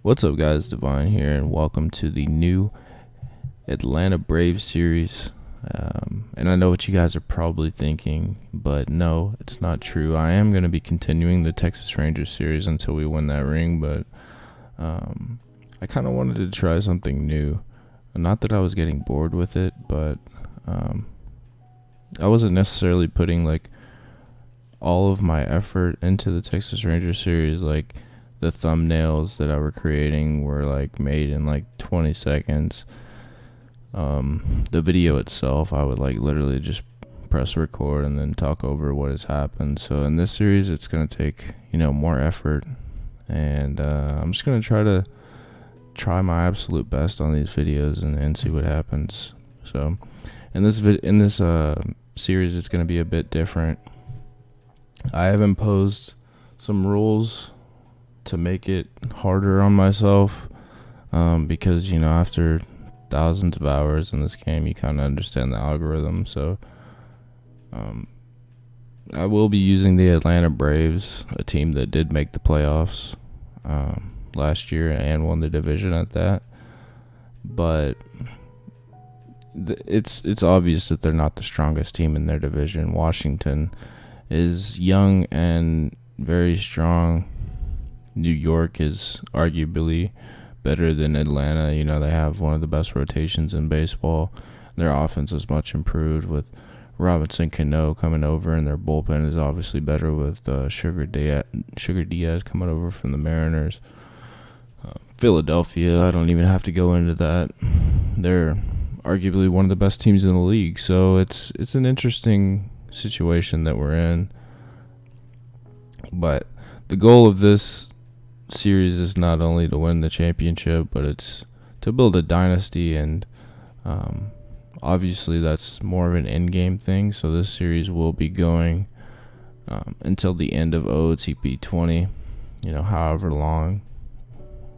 What's up, guys? Divine here, and welcome to the new Atlanta Braves series. And I know what you guys are probably thinking, but no, it's not true. I am going to be continuing the Texas Rangers series until we win that ring, but I kind of wanted to try something new. Not that I was getting bored with it, but I wasn't necessarily putting like all of my effort into the Texas Rangers series. Like, the thumbnails that I were creating were like made in like 20 seconds. The video itself, I would like literally just press record and then talk over what has happened. So in this series, it's gonna take more effort, and I'm just gonna try my absolute best on these videos and see what happens. So in this series, it's gonna be a bit different. I have imposed some rules to make it harder on myself, because after thousands of hours in this game, you kind of understand the algorithm. So I will be using the Atlanta Braves, a team that did make the playoffs last year and won the division at that. But it's obvious that they're not the strongest team in their division. Washington is young and very strong. New York is arguably better than Atlanta. They have one of the best rotations in baseball. Their offense is much improved with Robinson Cano coming over, and their bullpen is obviously better with Sugar Diaz coming over from the Mariners. Philadelphia, I don't even have to go into that. They're arguably one of the best teams in the league. So it's an interesting situation that we're in. But the goal of this series is not only to win the championship, but it's to build a dynasty, and obviously that's more of an in-game thing. So this series will be going until the end of OOTP 20, however long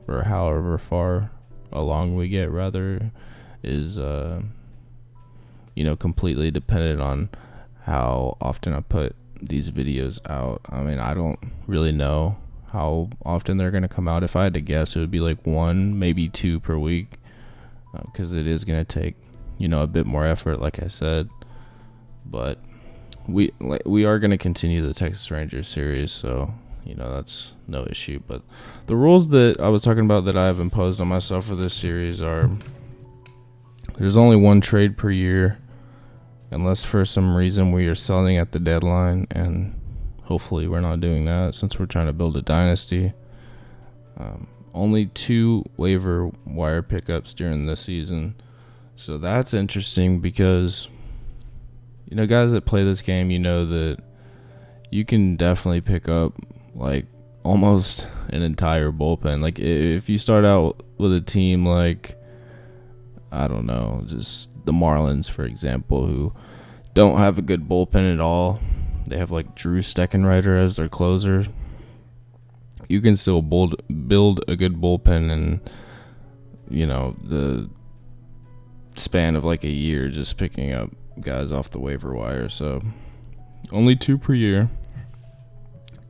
or however far along we get, rather, is completely dependent on how often I put these videos out. I mean, I don't really know how often they're going to come out. If I had to guess, it would be like 1, maybe 2 per week, because it is going to take a bit more effort, like I said. But we are going to continue the Texas Rangers series, so that's no issue. But the rules that I was talking about that I have imposed on myself for this series are: there's only one trade per year, unless for some reason we are selling at the deadline, and hopefully we're not doing that since we're trying to build a dynasty. Only 2 waiver wire pickups during the season. So that's interesting because, guys that play this game, that you can definitely pick up like almost an entire bullpen. Like, if you start out with a team like, I don't know, just the Marlins, for example, who don't have a good bullpen at all. They have like Drew Steckenrider as their closer. You can still build a good bullpen in, the span of like a year, just picking up guys off the waiver wire. So only 2 per year.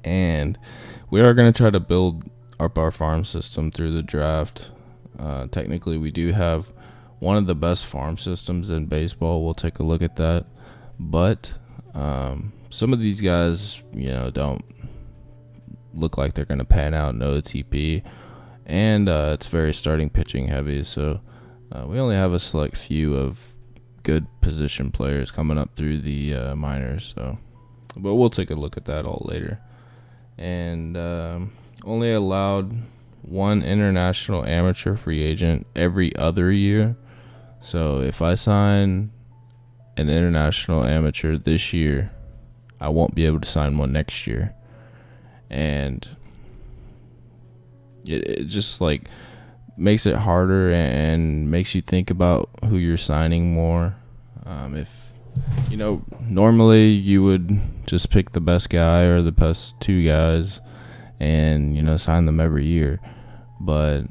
And we are going to try to build up our farm system through the draft. Technically, we do have one of the best farm systems in baseball. We'll take a look at that. But some of these guys, don't look like they're going to pan out in OOTP, and it's very starting pitching heavy. So we only have a select few of good position players coming up through the minors. So, but we'll take a look at that all later. And only allowed 1 international amateur free agent every other year. So if I sign an international amateur this year, I won't be able to sign one next year. And it just like makes it harder and makes you think about who you're signing more. If normally you would just pick the best guy or the best 2 guys and sign them every year, but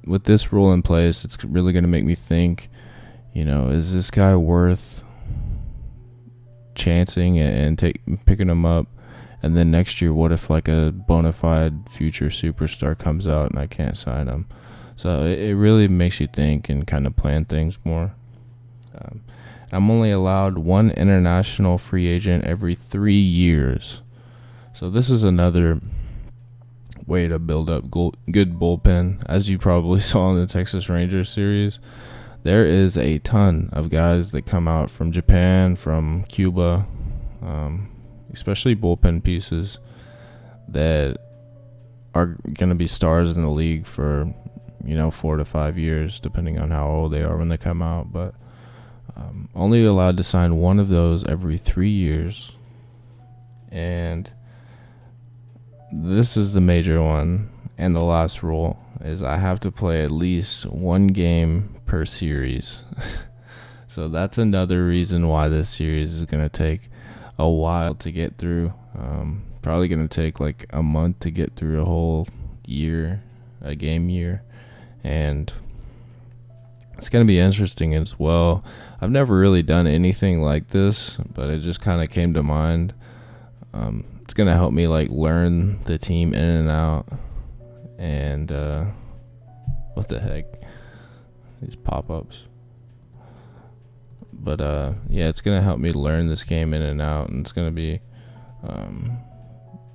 with this rule in place, it's really going to make me think, is this guy worth chancing and picking him up And then next year, what if like a bona fide future superstar comes out and I can't sign him? So it really makes you think and kind of plan things more. I'm only allowed one international free agent every 3 years. So this is another way to build up good bullpen. As you probably saw in the Texas Rangers series, there is a ton of guys that come out from Japan, from Cuba, especially bullpen pieces that are going to be stars in the league for 4 to 5 years, depending on how old they are when they come out. But only allowed to sign one of those every 3 years. And this is the major one. And the last rule is I have to play at least one game per series. So that's another reason why this series is going to take a while to get through. Probably going to take like a month to get through a whole year, a game year. And it's going to be interesting as well. I've never really done anything like this, but it just kind of came to mind. It's going to help me like learn the team in and out. And what the heck? These pop-ups. But yeah, it's going to help me learn this game in and out. And it's going to be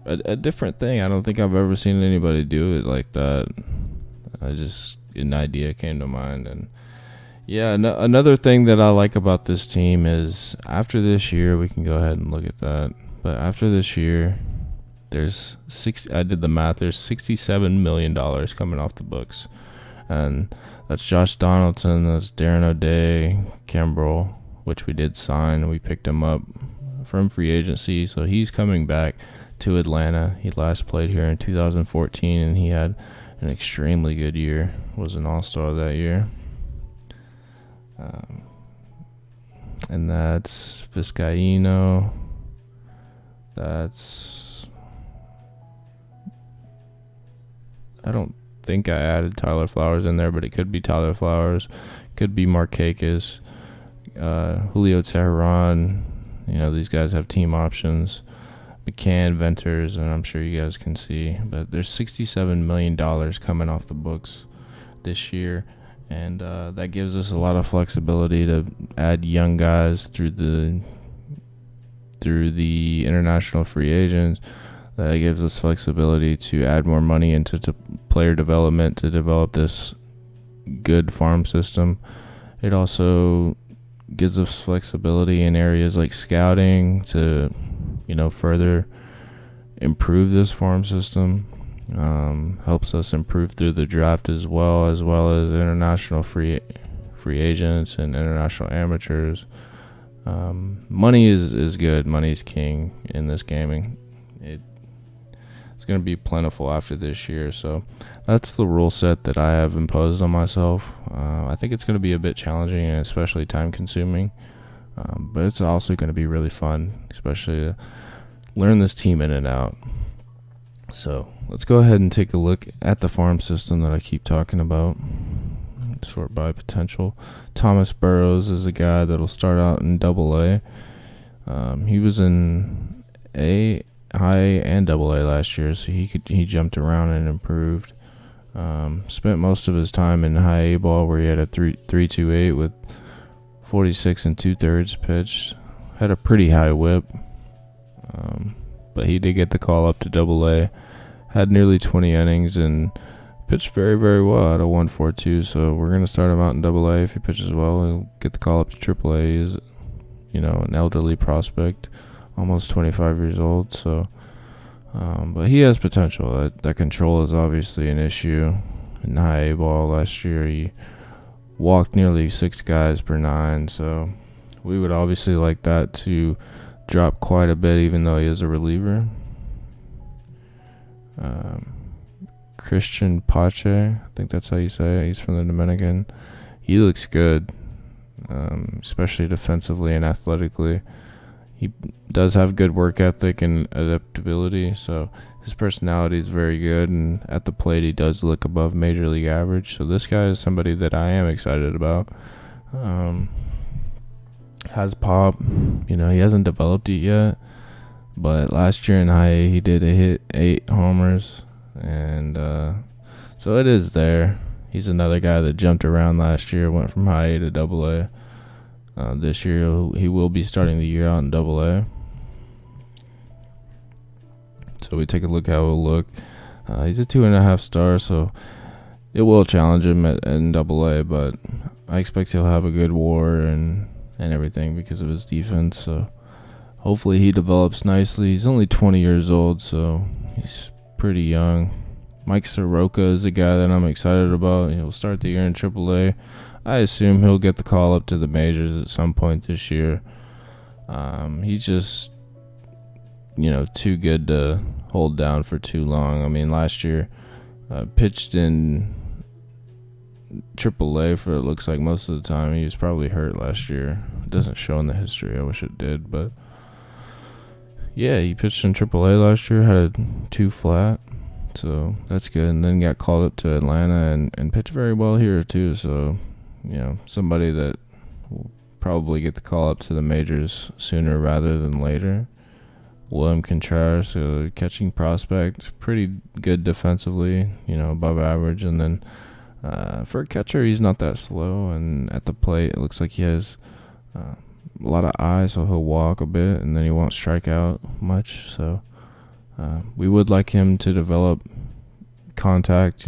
a different thing. I don't think I've ever seen anybody do it like that. An idea came to mind. And yeah, another thing that I like about this team is after this year, we can go ahead and look at that. But after this year, I did the math, there's $67 million coming off the books. And that's Josh Donaldson, that's Darren O'Day, Kimbrel, which we did sign. We picked him up from free agency, so he's coming back to Atlanta. He last played here in 2014, and he had an extremely good year. Was an all-star that year. And that's Vizcaíno. I don't think I added Tyler Flowers in there, but it could be Tyler Flowers, could be Markakis, Julio Teheran. These guys have team options. McCann, Venters, and I'm sure you guys can see. But there's $67 million coming off the books this year. And that gives us a lot of flexibility to add young guys through the international free agents. That gives us flexibility to add more money into player development to develop this good farm system. It also gives us flexibility in areas like scouting to, further improve this farm system. Helps us improve through the draft as well as international free agents and international amateurs. Money is good. Money is king in this gaming. It's going to be plentiful after this year. So that's the rule set that I have imposed on myself. I think it's going to be a bit challenging and especially time consuming. But it's also going to be really fun, especially to learn this team in and out. So let's go ahead and take a look at the farm system that I keep talking about. Sort by potential. Thomas Burrows is a guy that'll start out in AA. He was in high and AA last year, so he jumped around and improved. Spent most of his time in high A ball, where he had a 3.28 with 46 2/3 pitched. Had a pretty high whip, but he did get the call up to AA. Had nearly 20 innings and pitched very, very well at a 1.42. So we're gonna start him out in AA. If he pitches well, he'll get the call up to AAA. He's an elderly prospect, almost 25 years old. So, but he has potential. That control is obviously an issue. In high A ball last year, he walked nearly 6 guys per 9. So we would obviously like that to drop quite a bit, even though he is a reliever. Christian Pache, I think that's how you say it. He's from the Dominican. He looks good, especially defensively and athletically. He does have good work ethic and adaptability, so his personality is very good, and at the plate he does look above major league average. So this guy is somebody that I am excited about. Has pop, he hasn't developed it yet. But last year in high A, he did hit 8 homers, and so it is there. He's another guy that jumped around last year, went from high A to double A. This year, he will be starting the year out in double A. So we take a look how he'll look. He's a 2.5 star, so it will challenge him in double A, but I expect he'll have a good WAR and everything because of his defense. So hopefully he develops nicely. He's only 20 years old, so he's pretty young. Mike Soroka is a guy that I'm excited about. He'll start the year in AAA. I assume he'll get the call up to the majors at some point this year. He's just, too good to hold down for too long. I mean, last year pitched in AAA for it looks like most of the time. He was probably hurt last year. It doesn't show in the history. I wish it did, but yeah, he pitched in AAA last year, had a 2 flat, so that's good. And then got called up to Atlanta and pitched very well here too. So, somebody that will probably get the call up to the majors sooner rather than later. William Contreras, a catching prospect, pretty good defensively, above average. And then for a catcher, he's not that slow. And at the plate, it looks like he has a lot of eyes, so he'll walk a bit, and then he won't strike out much. So we would like him to develop contact,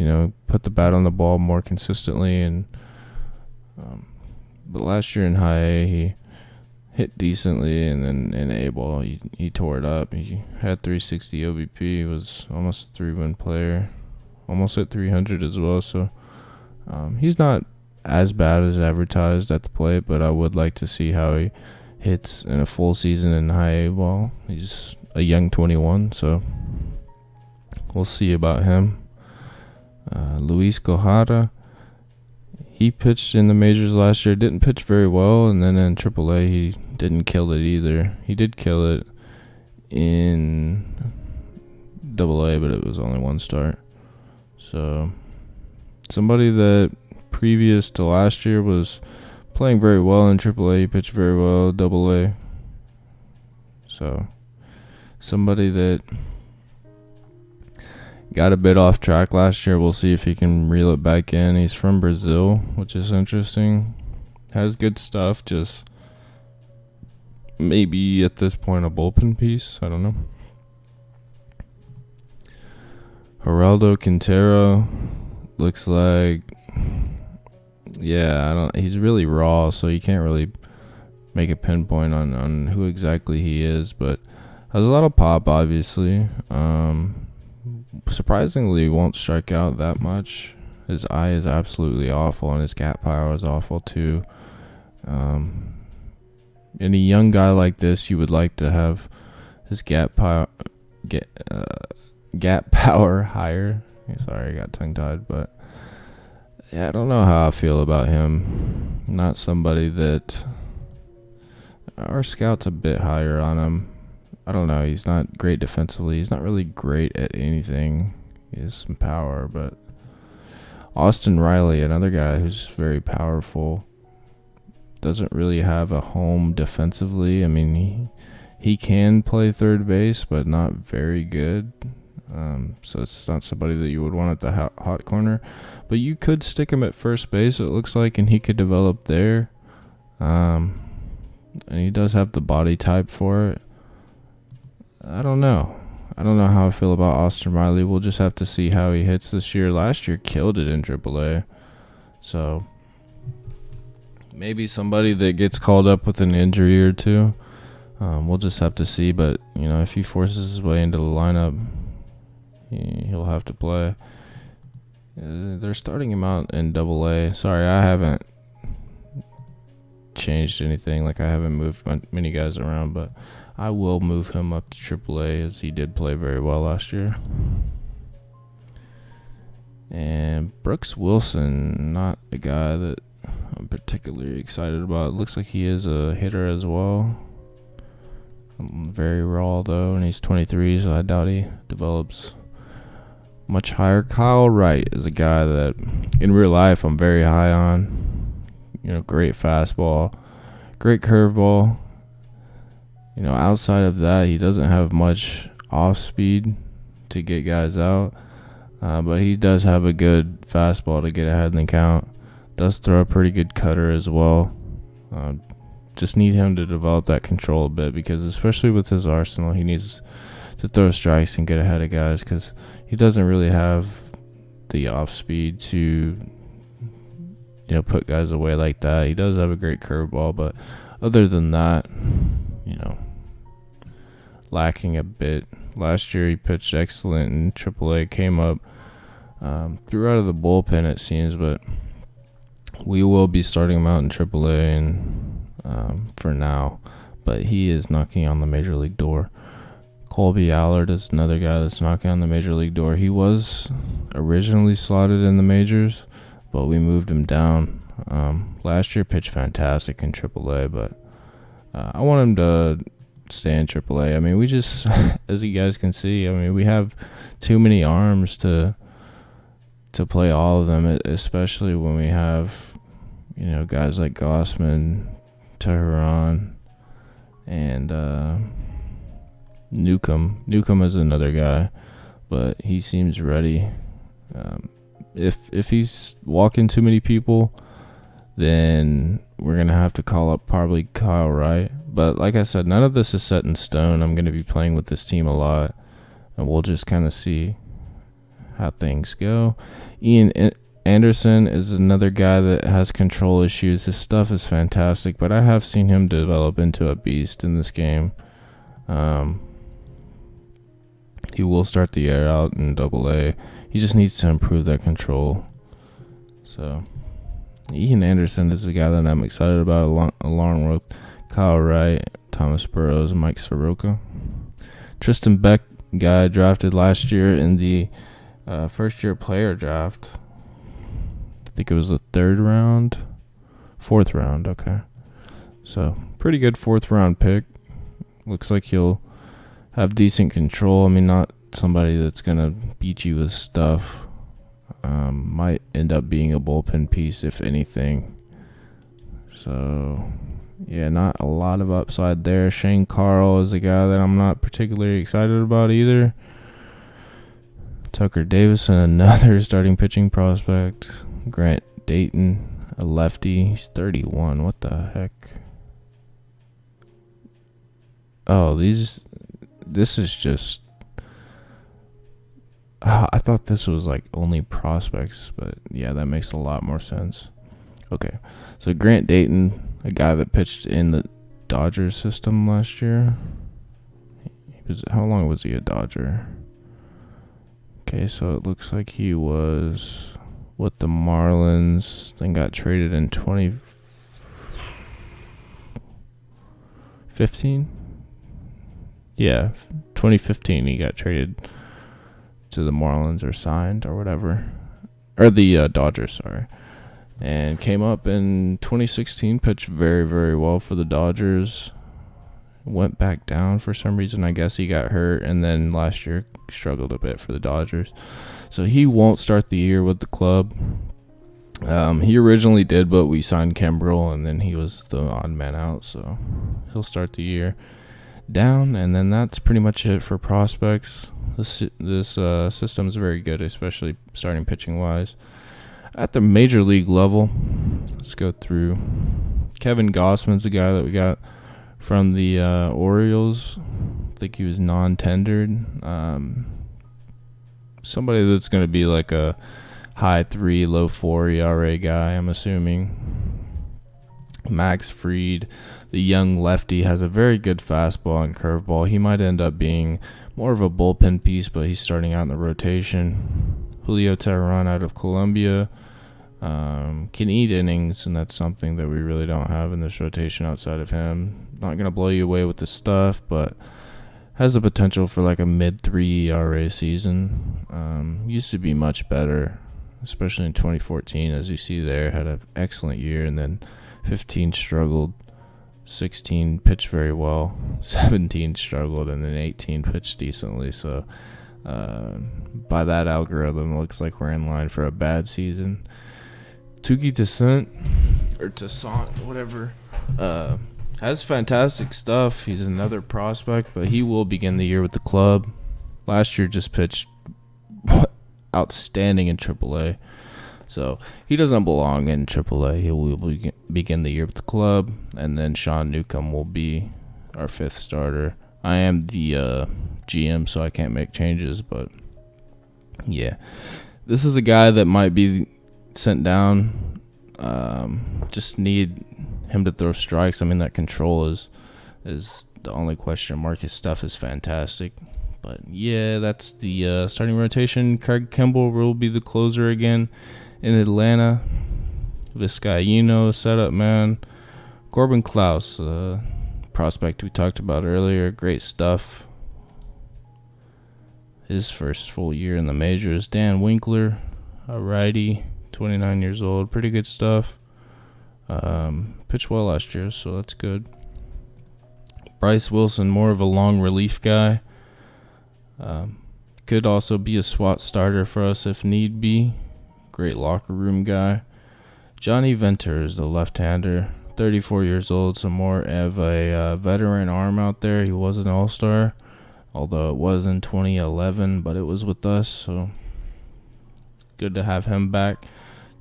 put the bat on the ball more consistently. And but last year in high A, he hit decently, and then in A-ball, he tore it up. He had 360 OBP, was almost a 3-win player, almost at 300 as well. So he's not as bad as advertised at the plate, but I would like to see how he hits in a full season in high A-ball. He's a young 21, so we'll see about him. Luis Gohara, he pitched in the majors last year, didn't pitch very well, and then in AAA he didn't kill it either. He did kill it in AA, but it was only 1 start. So somebody that previous to last year was playing very well in AAA, he pitched very well AA. So somebody that got a bit off track last year. We'll see if he can reel it back in. He's from Brazil, which is interesting. Has good stuff, just maybe at this point a bullpen piece. I don't know. Geraldo Quintero looks like, he's really raw, so you can't really make a pinpoint on who exactly he is, but has a lot of pop, obviously. Surprisingly, won't strike out that much. His eye is absolutely awful, and his gap power is awful too. In a young guy like this, you would like to have his gap power higher. Sorry, I got tongue-tied, but yeah, I don't know how I feel about him. Not somebody that our scout's a bit higher on him. I don't know. He's not great defensively. He's not really great at anything. He has some power, but Austin Riley, another guy who's very powerful, doesn't really have a home defensively. I mean, he can play third base, but not very good. So it's not somebody that you would want at the hot corner. But you could stick him at first base, it looks like, and he could develop there. And he does have the body type for it. I don't know how I feel about Austin Riley. We'll just have to see how he hits this year. Last year killed it in AAA. So maybe somebody that gets called up with an injury or two. We'll just have to see. But, if he forces his way into the lineup, he'll have to play. They're starting him out in AA. Sorry, I haven't changed anything. I haven't moved many guys around, but I will move him up to AAA as he did play very well last year. And Brooks Wilson, not a guy that I'm particularly excited about. It looks like he is a hitter as well. Very raw though, and he's 23, so I doubt he develops much higher. Kyle Wright is a guy that in real life I'm very high on. Great fastball, great curveball. outside of that, he doesn't have much off speed to get guys out. But he does have a good fastball to get ahead in the count. Does throw a pretty good cutter as well. Just need him to develop that control a bit, because especially with his arsenal, he needs to throw strikes and get ahead of guys, because he doesn't really have the off speed to put guys away like that. He does have a great curveball, but other than that, lacking a bit. Last year he pitched excellent in AAA, came up, threw out of the bullpen it seems, but we will be starting him out in AAA and for now, but he is knocking on the major league door. Colby Allard is another guy that's knocking on the major league door. He was originally slotted in the majors, but we moved him down. Last year pitched fantastic in AAA, but I want him to stay in AAA. I mean, we just, as you guys can see, we have too many arms to play all of them, especially when we have, guys like Gossman, Teheran, and Newcomb. Newcomb is another guy, but he seems ready. If he's walking too many people, then we're going to have to call up probably Kyle Wright. But like I said, none of this is set in stone. I'm going to be playing with this team a lot, and we'll just kind of see how things go. Ian Anderson is another guy that has control issues. His stuff is fantastic, but I have seen him develop into a beast in this game. He will start the year out in AA. He just needs to improve that control. So Ian Anderson is the guy that I'm excited about, along with Kyle Wright, Thomas Burrows, and Mike Soroka. Tristan Beck, guy drafted last year in the first-year player draft. I think it was the fourth round, okay. So, pretty good fourth-round pick. Looks like he'll have decent control. Not somebody that's going to beat you with stuff. Might end up being a bullpen piece, if anything. So, yeah, not a lot of upside there. Shane Carl is a guy that I'm not particularly excited about either. Tucker Davison, another starting pitching prospect. Grant Dayton, a lefty. He's 31. What the heck? Oh, this is just... I thought this was like only prospects, but yeah, that makes a lot more sense. Okay, so Grant Dayton, a guy that pitched in the Dodgers system last year. How long was he a Dodger? Okay, so it looks like he was with the Marlins, then got traded in 2015. Yeah, 2015 he got traded to the Marlins, or signed or whatever, or the Dodgers, sorry, and came up in 2016, pitched very, very well for the Dodgers, went back down for some reason. I guess he got hurt, and then last year struggled a bit for the Dodgers, so he won't start the year with the club. He originally did, but we signed Kimbrel, and then he was the odd man out, so he'll start the year down, and then that's pretty much it for prospects. This system is very good, especially starting pitching wise. At the major league level, let's go through. Kevin Gossman's the guy that we got from the Orioles. I think he was non-tendered. Somebody that's going to be like a high 3, low 4 ERA guy, I'm assuming. Max Fried, the young lefty, has a very good fastball and curveball. He might end up being more of a bullpen piece, but he's starting out in the rotation. Julio Teheran out of Colombia can eat innings, and that's something that we really don't have in this rotation outside of him. Not going to blow you away with the stuff, but has the potential for like a mid-3 ERA season. Used to be much better, especially in 2014, as you see there. Had an excellent year, and then 15 struggled, 16 pitched very well, 17 struggled, and then 18 pitched decently. So by that algorithm, it looks like we're in line for a bad season. Touki Toussaint, whatever, Has fantastic stuff. He's another prospect, but he will begin the year with the club. Last year just pitched outstanding in AAA. So he doesn't belong in AAA. He will begin the year with the club, and then Sean Newcomb will be our 5th starter. I am the GM, so I can't make changes, but yeah. This is a guy that might be sent down. Just need him to throw strikes. I mean, that control is the only question mark. His stuff is fantastic. But yeah, that's the starting rotation. Craig Kimbrell will be the closer again in Atlanta. Vizcaíno setup man. Corbin Klaus, prospect we talked about earlier. Great stuff. His first full year in the majors. Dan Winkler, a righty, 29 years old. Pretty good stuff. Pitched well last year, so that's good. Bryce Wilson, more of a long relief guy. Could also be a SWAT starter for us if need be. Great locker room guy. Johnny Venter is the left-hander, 34 years old, so more of a veteran arm out there. He was an all-star, although it was in 2011, but it was with us, so good to have him back.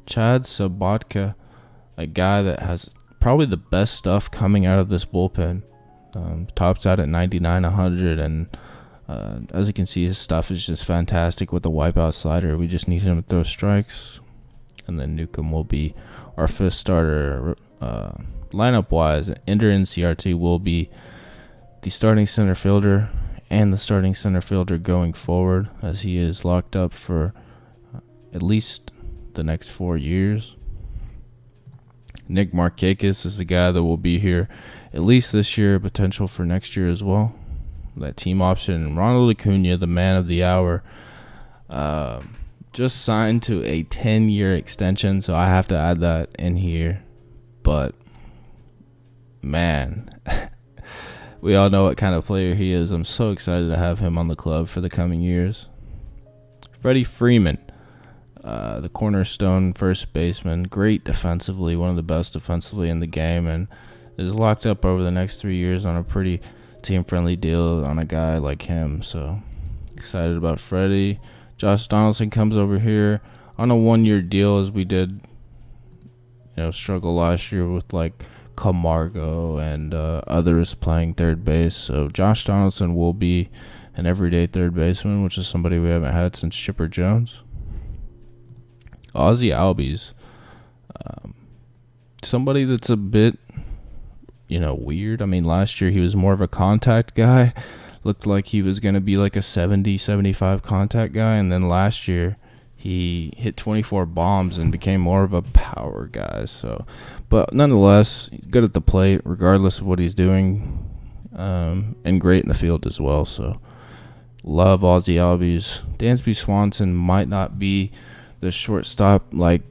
Chad Sabatka, a guy that has probably the best stuff coming out of this bullpen. Tops out at 99, 100, and as you can see, his stuff is just fantastic with the wipeout slider. We just need him to throw strikes. And then Newcomb will be our 5th starter. Lineup-wise, Ender NCRT will be the starting center fielder and the starting center fielder going forward, as he is locked up for at least the next 4 years. Nick Markakis is the guy that will be here at least this year, potential for next year as well. That team option. And Ronald Acuna, the man of the hour, just signed to a 10-year extension, so I have to add that in here. But man, we all know what kind of player he is. I'm so excited to have him on the club for the coming years. Freddie Freeman, the cornerstone first baseman, great defensively, one of the best defensively in the game, and is locked up over the next 3 years on a pretty team-friendly deal on a guy like him. So excited about Freddie. Josh Donaldson comes over here on a 1-year deal, as we did, struggle last year with like Camargo and others playing third base. So Josh Donaldson will be an everyday third baseman, which is somebody we haven't had since Chipper Jones. Ozzie Albies, somebody that's a bit weird. I mean, last year he was more of a contact guy. Looked like he was going to be like a 70, 75 contact guy. And then last year he hit 24 bombs and became more of a power guy. So, but nonetheless, good at the plate regardless of what he's doing, and great in the field as well. So love Ozzie Albies. Dansby Swanson might not be the shortstop like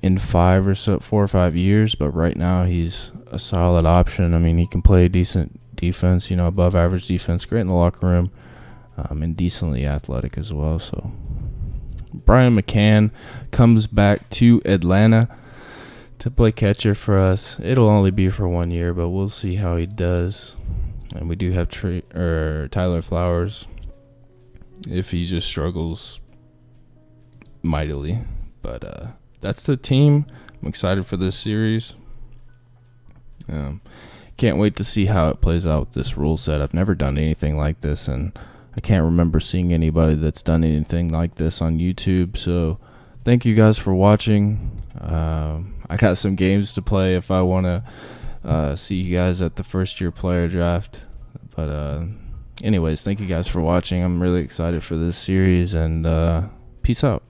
in 4 or 5 years, but right now he's a solid option. I mean, he can play decent defense, above average defense, great in the locker room, and decently athletic as well. So Brian McCann comes back to Atlanta to play catcher for us. It'll only be for 1 year, but we'll see how he does. And we do have Tyler Flowers if he just struggles mightily. But that's the team. I'm excited for this series. Can't wait to see how it plays out with this rule set. I've never done anything like this, and I can't remember seeing anybody that's done anything like this on YouTube. So thank you guys for watching. I got some games to play if I want to see you guys at the first year player draft. But anyways, thank you guys for watching. I'm really excited for this series, and peace out.